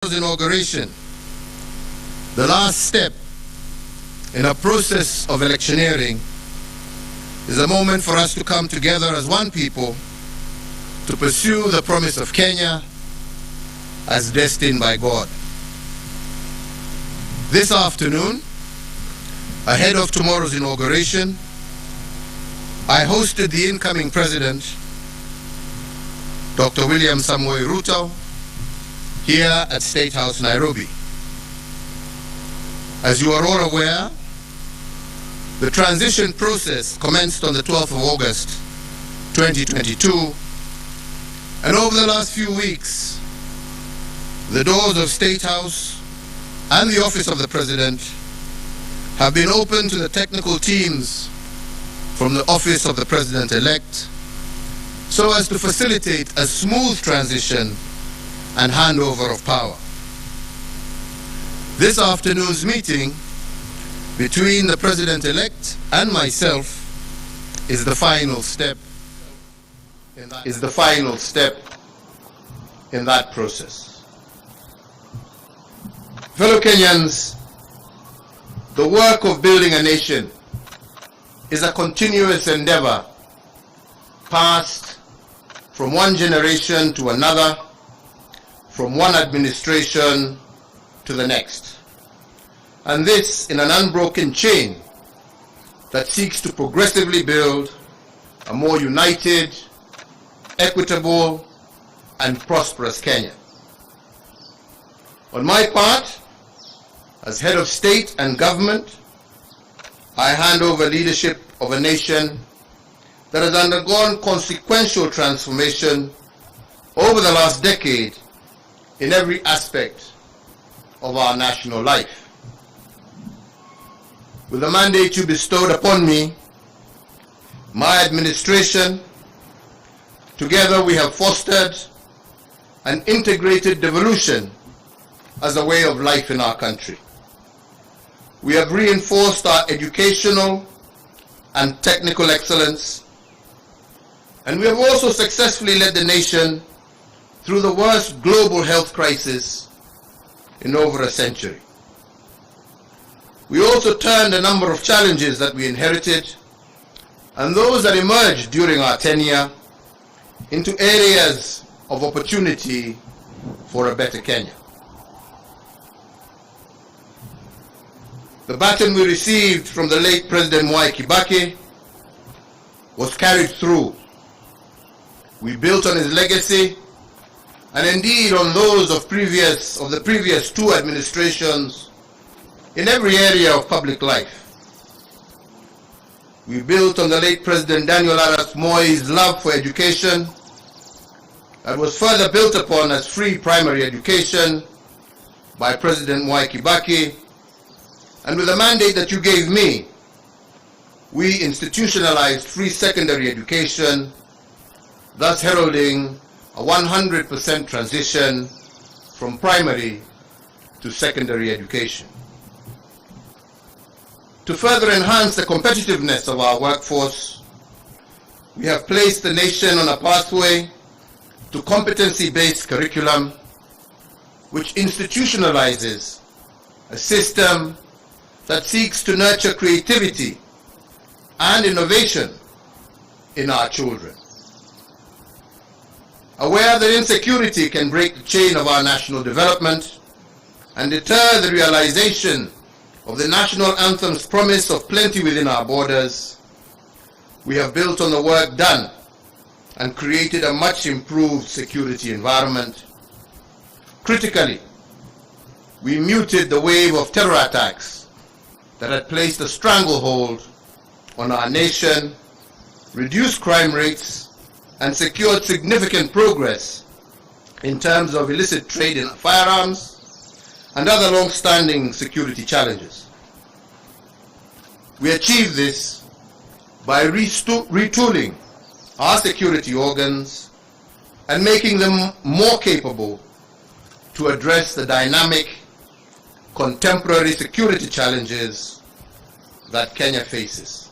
Inauguration, the last step in a process of electioneering, is a moment for us to come together as one people to pursue the promise of Kenya as destined by God. This afternoon, ahead of tomorrow's inauguration, I hosted the incoming president, Dr. William Samoei Ruto, here at State House, Nairobi. As you are all aware, the transition process commenced on the 12th of August, 2022, and over the last few weeks, the doors of State House and the office of the President have been open to the technical teams from the office of the President-elect so as to facilitate a smooth transition and handover of power. This afternoon's meeting between the President-elect and myself is the final step in that process. Fellow Kenyans, the work of building a nation is a continuous endeavor passed from one generation to another, from one administration to the next. And this in an unbroken chain that seeks to progressively build a more united, equitable, and prosperous Kenya. On my part, as head of state and government, I hand over leadership of a nation that has undergone consequential transformation over the last decade in every aspect of our national life. With the mandate you bestowed upon me, my administration, together we have fostered an integrated devolution as a way of life in our country. We have reinforced our educational and technical excellence, and we have also successfully led the nation through the worst global health crisis in over a century. We also turned a number of challenges that we inherited and those that emerged during our tenure into areas of opportunity for a better Kenya. The baton we received from the late President Mwai Kibaki was carried through. We built on his legacy and indeed on those of the previous two administrations in every area of public life. We built on the late President Daniel Arap Moi's love for education that was further built upon as free primary education by President Mwai Kibaki, and with the mandate that you gave me, we institutionalized free secondary education, thus heralding a 100% transition from primary to secondary education. To further enhance the competitiveness of our workforce, we have placed the nation on a pathway to competency-based curriculum, which institutionalizes a system that seeks to nurture creativity and innovation in our children. Aware that insecurity can break the chain of our national development and deter the realization of the national anthem's promise of plenty within our borders, we have built on the work done and created a much improved security environment. Critically, we muted the wave of terror attacks that had placed a stranglehold on our nation, reduced crime rates, and secured significant progress in terms of illicit trade in firearms and other long-standing security challenges. We achieved this by retooling our security organs and making them more capable to address the dynamic, contemporary security challenges that Kenya faces.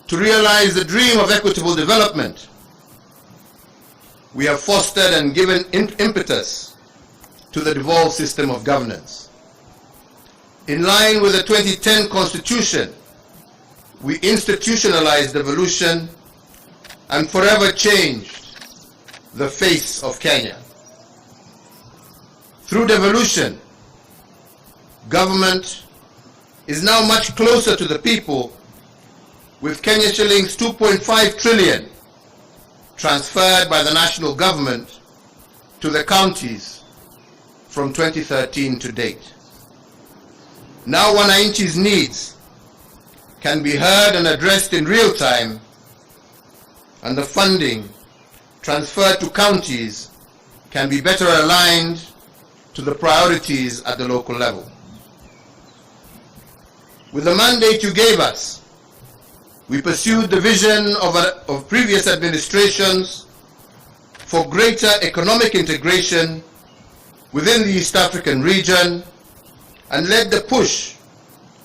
To realize the dream of equitable development, we have fostered and given impetus to the devolved system of governance. In line with the 2010 Constitution, we institutionalized devolution and forever changed the face of Kenya. Through devolution, government is now much closer to the people, with Kenya shillings 2.5 trillion transferred by the national government to the counties from 2013 to date. Now wananchi's needs can be heard and addressed in real time, and the funding transferred to counties can be better aligned to the priorities at the local level. With the mandate you gave us, we pursued the vision of previous administrations for greater economic integration within the East African region and led the push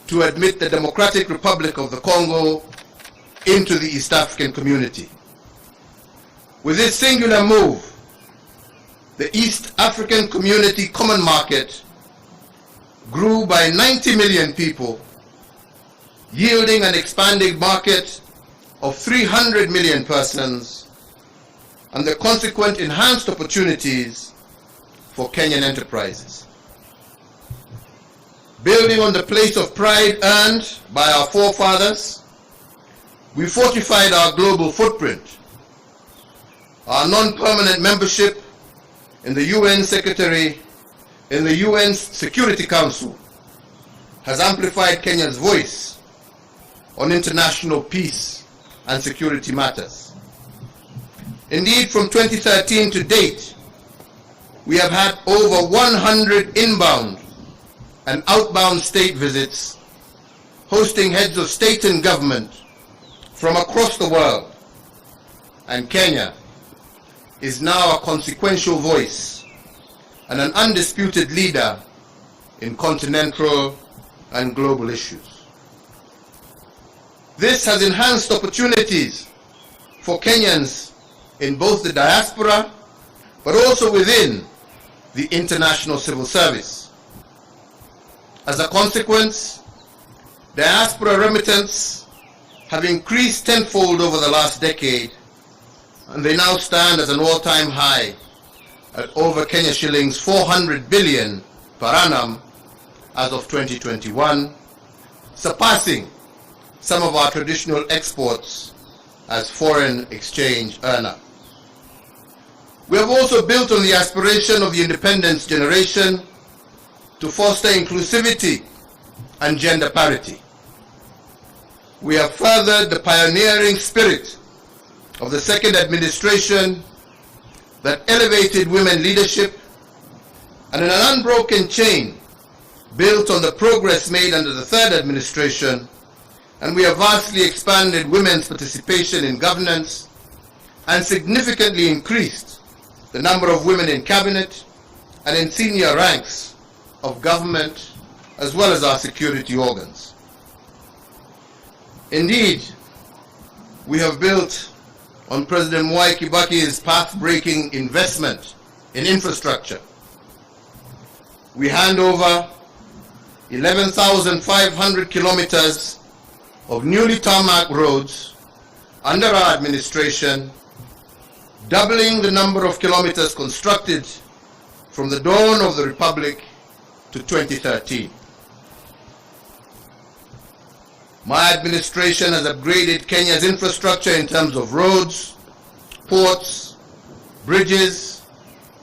to admit the Democratic Republic of the Congo into the East African community. With this singular move, the East African Community Common Market grew by 90 million people, yielding an expanding market of 300 million persons and the consequent enhanced opportunities for Kenyan enterprises. Building on the place of pride earned by our forefathers, we fortified our global footprint. Our non-permanent membership in the UN Security Council has amplified Kenya's voice on international peace and security matters. Indeed, from 2013 to date, we have had over 100 inbound and outbound state visits, hosting heads of state and government from across the world, and Kenya is now a consequential voice and an undisputed leader in continental and global issues. This has enhanced opportunities for Kenyans in both the diaspora but also within the international civil service. As a consequence, diaspora remittance have increased tenfold over the last decade, and they now stand at an all-time high at over Kenya shillings 400 billion per annum as of 2021, surpassing some of our traditional exports as foreign exchange earner. We have also built on the aspiration of the independence generation to foster inclusivity and gender parity. We have furthered the pioneering spirit of the second administration that elevated women leadership, and in an unbroken chain built on the progress made under the third administration, and we have vastly expanded women's participation in governance and significantly increased the number of women in cabinet and in senior ranks of government as well as our security organs. Indeed, we have built on President Mwai Kibaki's path-breaking investment in infrastructure. We hand over 11,500 kilometers of newly tarmac roads under our administration, doubling the number of kilometers constructed from the dawn of the Republic to 2013. My administration has upgraded Kenya's infrastructure in terms of roads, ports, bridges,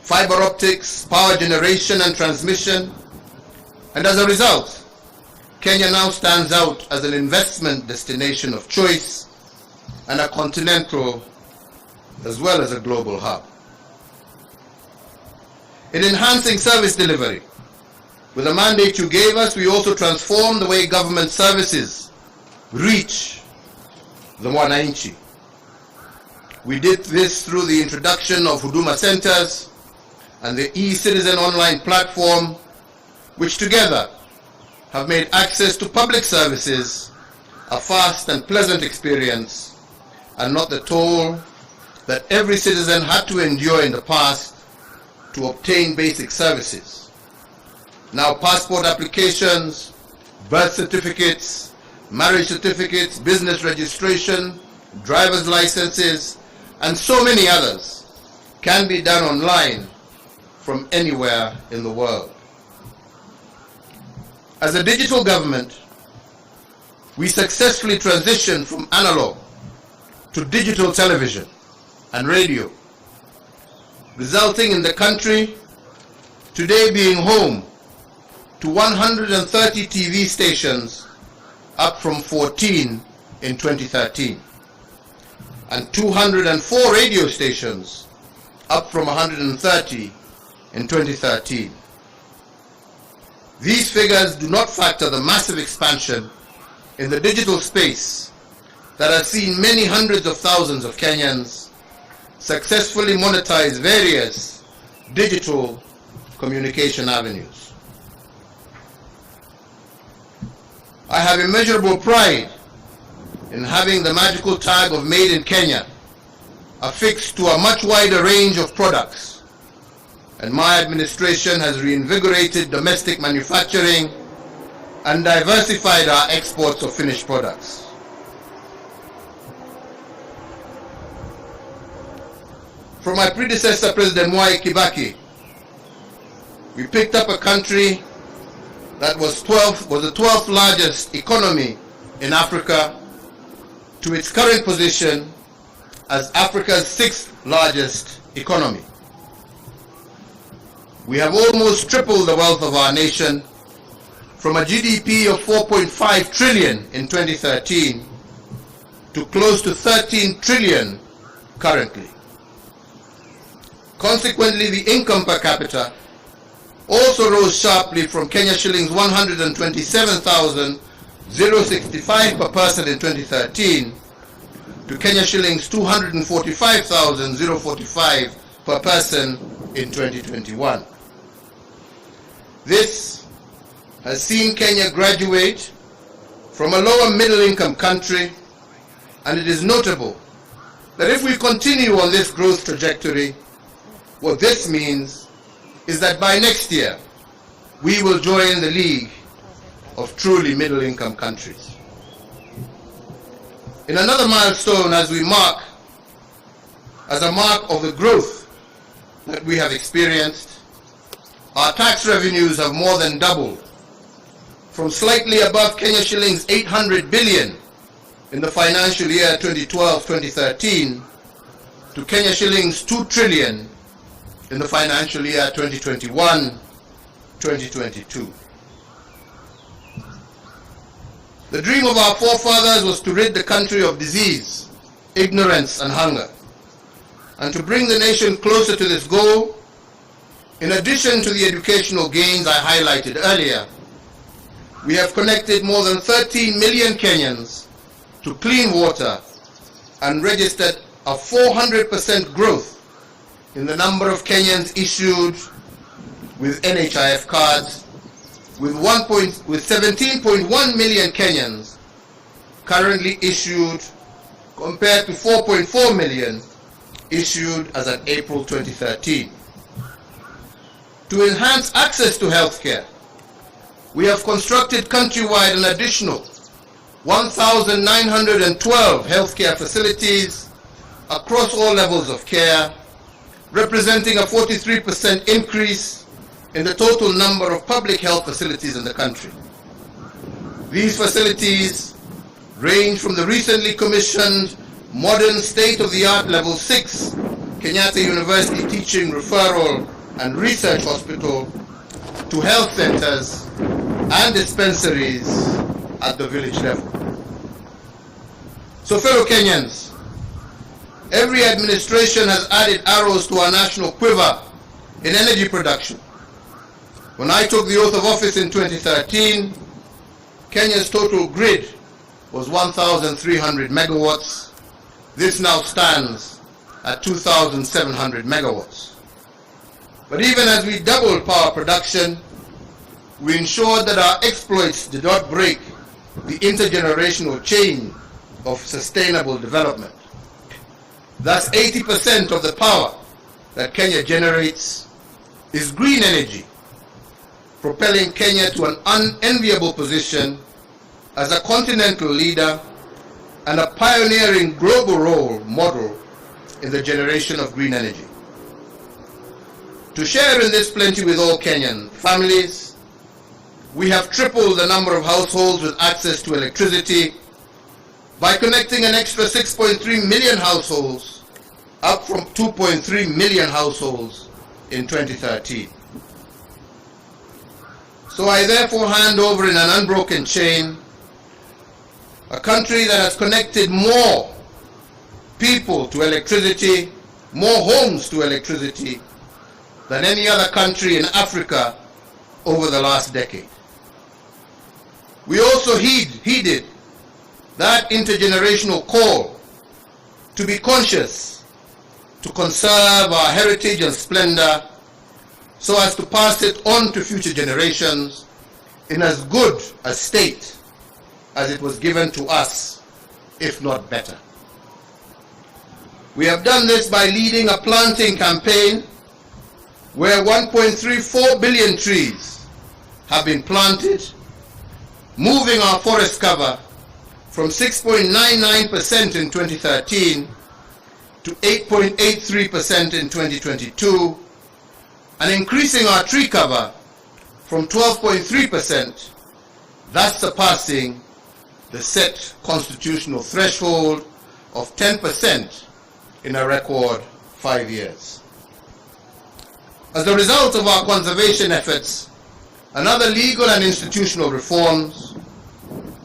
fiber optics, power generation and transmission, and as a result, Kenya now stands out as an investment destination of choice and a continental as well as a global hub. In enhancing service delivery, with the mandate you gave us, we also transformed the way government services reach the wananchi. We did this through the introduction of Huduma Centers and the e-Citizen online platform, which together have made access to public services a fast and pleasant experience, and not the toll that every citizen had to endure in the past to obtain basic services. Now passport applications, birth certificates, marriage certificates, business registration, driver's licenses, and so many others can be done online from anywhere in the world. As a digital government, we successfully transitioned from analog to digital television and radio, resulting in the country today being home to 130 TV stations, up from 14 in 2013, and 204 radio stations, up from 130 in 2013. These figures do not factor the massive expansion in the digital space that has seen many hundreds of thousands of Kenyans successfully monetize various digital communication avenues. I have immeasurable pride in having the magical tag of Made in Kenya affixed to a much wider range of products, and my administration has reinvigorated domestic manufacturing and diversified our exports of finished products. From my predecessor, President Mwai Kibaki, we picked up a country that was the 12th largest economy in Africa to its current position as Africa's 6th largest economy. We have almost tripled the wealth of our nation from a GDP of 4.5 trillion in 2013 to close to 13 trillion currently. Consequently, the income per capita also rose sharply from Kenya shillings 127,065 per person in 2013 to Kenya shillings 245,045 per person in 2021. This has seen Kenya graduate from a lower middle income country, and it is notable that if we continue on this growth trajectory, what this means is that by next year, we will join the league of truly middle-income countries. In another milestone as a mark of the growth that we have experienced, our tax revenues have more than doubled from slightly above Kenya shillings 800 billion in the financial year 2012-2013 to Kenya shillings 2 trillion in the financial year 2021-2022. The dream of our forefathers was to rid the country of disease, ignorance, and hunger. And to bring the nation closer to this goal, in addition to the educational gains I highlighted earlier, we have connected more than 13 million Kenyans to clean water and registered a 400% growth in the number of Kenyans issued with NHIF cards, with 17.1 million Kenyans currently issued, compared to 4.4 million issued as at April 2013. To enhance access to healthcare, we have constructed countrywide an additional 1,912 healthcare facilities across all levels of care, representing a 43% increase in the total number of public health facilities in the country. These facilities range from the recently commissioned modern state-of-the-art Level 6 Kenyatta University Teaching, Referral and Research Hospital to health centers and dispensaries at the village level. So fellow Kenyans, every administration has added arrows to our national quiver in energy production. When I took the oath of office in 2013, Kenya's total grid was 1,300 megawatts. This now stands at 2,700 megawatts. But even as we doubled power production, we ensured that our exploits did not break the intergenerational chain of sustainable development. Thus, 80% of the power that Kenya generates is green energy, propelling Kenya to an unenviable position as a continental leader and a pioneering global role model in the generation of green energy. To share in this plenty with all Kenyan families, we have tripled the number of households with access to electricity by connecting an extra 6.3 million households, up from 2.3 million households in 2013. So I therefore hand over in an unbroken chain a country that has connected more people to electricity, more homes to electricity, than any other country in Africa over the last decade. We also heeded that intergenerational call to be conscious, to conserve our heritage and splendor, so as to pass it on to future generations in as good a state as it was given to us, if not better. We have done this by leading a planting campaign where 1.34 billion trees have been planted, moving our forest cover from 6.99% in 2013 to 8.83% in 2022, and increasing our tree cover from 12.3%, thus surpassing the set constitutional threshold of 10% in a record 5 years. As a result of our conservation efforts and other legal and institutional reforms,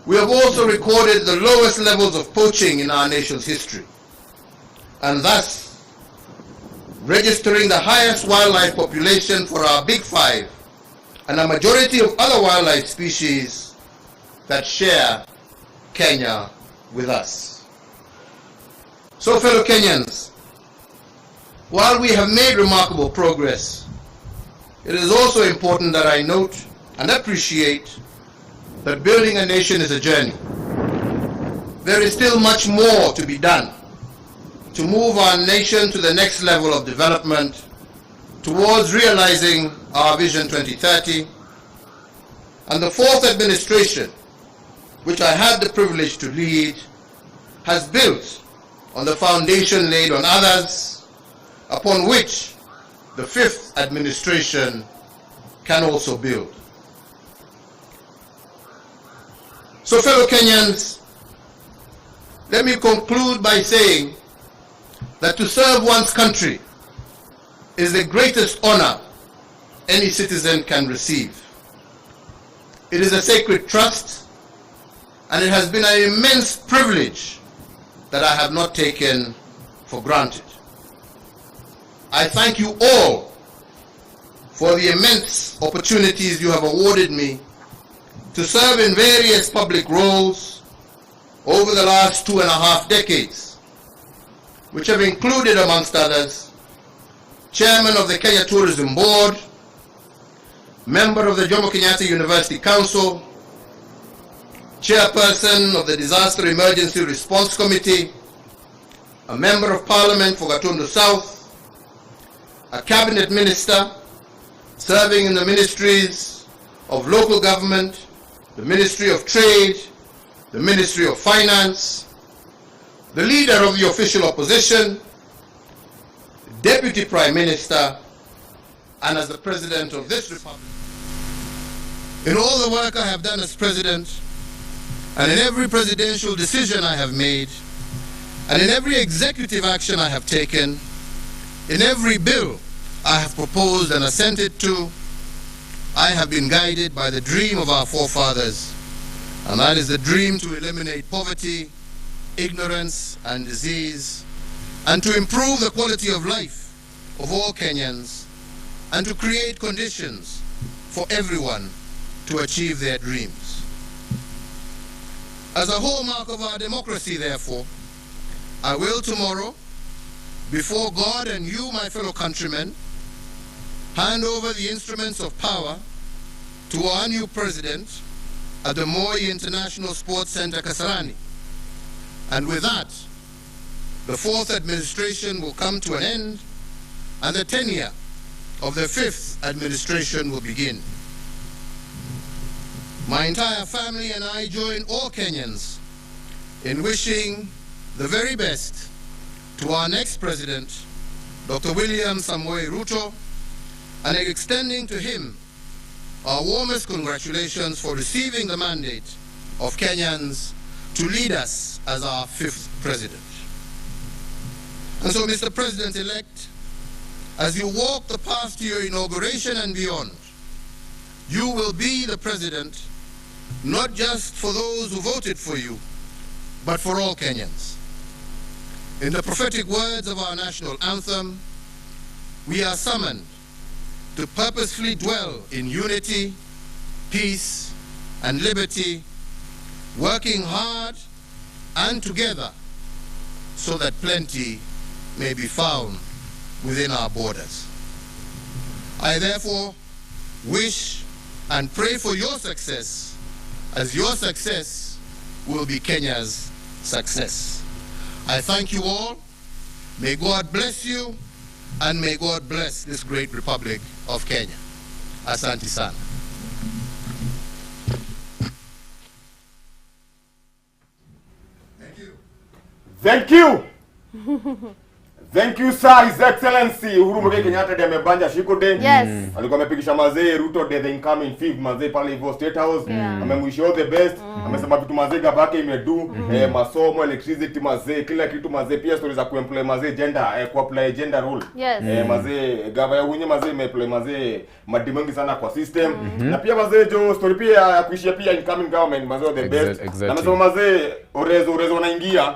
we have also recorded the lowest levels of poaching in our nation's history, and thus registering the highest wildlife population for our Big Five and a majority of other wildlife species that share Kenya with us. So, fellow Kenyans, while we have made remarkable progress, it is also important that I note and appreciate that building a nation is a journey. There is still much more to be done to move our nation to the next level of development towards realizing our Vision 2030, and the fourth administration, which I had the privilege to lead, has built on the foundation laid on others, upon which the fifth administration can also build. So, fellow Kenyans, let me conclude by saying that to serve one's country is the greatest honor any citizen can receive. It is a sacred trust, and it has been an immense privilege that I have not taken for granted. I thank you all for the immense opportunities you have awarded me to serve in various public roles over the last 2.5 decades, which have included, amongst others, Chairman of the Kenya Tourism Board, Member of the Jomo Kenyatta University Council, Chairperson of the Disaster Emergency Response Committee, a Member of Parliament for Gatundu South, a Cabinet Minister serving in the Ministries of Local Government, the Ministry of Trade, the Ministry of Finance, the Leader of the Official Opposition, Deputy Prime Minister, and as the President of this Republic. In all the work I have done as President, and in every presidential decision I have made, and in every executive action I have taken, in every bill I have proposed and assented to, I have been guided by the dream of our forefathers, and that is the dream to eliminate poverty, ignorance, and disease, and to improve the quality of life of all Kenyans, and to create conditions for everyone to achieve their dreams. As a hallmark of our democracy, therefore, I will tomorrow, before God and you, my fellow countrymen, hand over the instruments of power to our new president at the Moi International Sports Center, Kasarani. And with that, the fourth administration will come to an end, and the tenure of the 5th administration will begin. My entire family and I join all Kenyans in wishing the very best to our next president, Dr. William Samoei Ruto, and extending to him our warmest congratulations for receiving the mandate of Kenyans to lead us as our 5th president. And so, Mr. President-elect, as you walk the path to your inauguration and beyond, you will be the president not just for those who voted for you, but for all Kenyans. In the prophetic words of our national anthem, we are summoned to purposefully dwell in unity, peace, and liberty, working hard and together so that plenty may be found within our borders. I therefore wish and pray for your success, as your success will be Kenya's success. I thank you all. May God bless you, and may God bless this great Republic of Kenya. Asante sana. Thank you. Thank you. Thank you sir, His Excellency Uhuru Muthenya Kenyatta de amebanja shiko de. Yes. Alikuwa amepigisha mazee Ruto de the incoming fifth mazee pale hivyo State House. Amemwishi all the best. Amesema vitu mazee gabake imedu masomo, electricity mazee, kila kitu mazee, pia stories za kuemploy mazee gender kuapply gender rule. Yes. Mazee gava ya unye mazee imeemploy mazee madimengi sana kwa system. Na pia mazee jo story pia ya kuishia pia incoming government mazee all the best. Exactly. Na amesema mazee orezo wanaingia.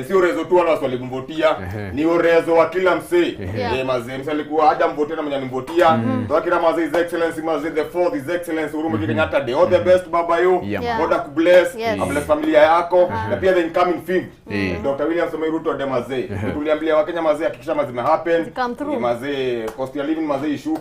Si urezo tu wala waswali kumvotia, ni urezo wa kila msee. Mazee msee alikuwa haja mvotia na mwenye nimvotia. Toa kila mazee His Excellency mazee the 4th His Excellency Uhuru Muthenya Kenyatta de all the best baba yo. God akubless, abless familia yako, na pia the incoming 5th Dr. William Samoei Ruto de mazee. Tuliambia Wakenya mazee hakikisha mazee happen. Mazee cost of living mazee issue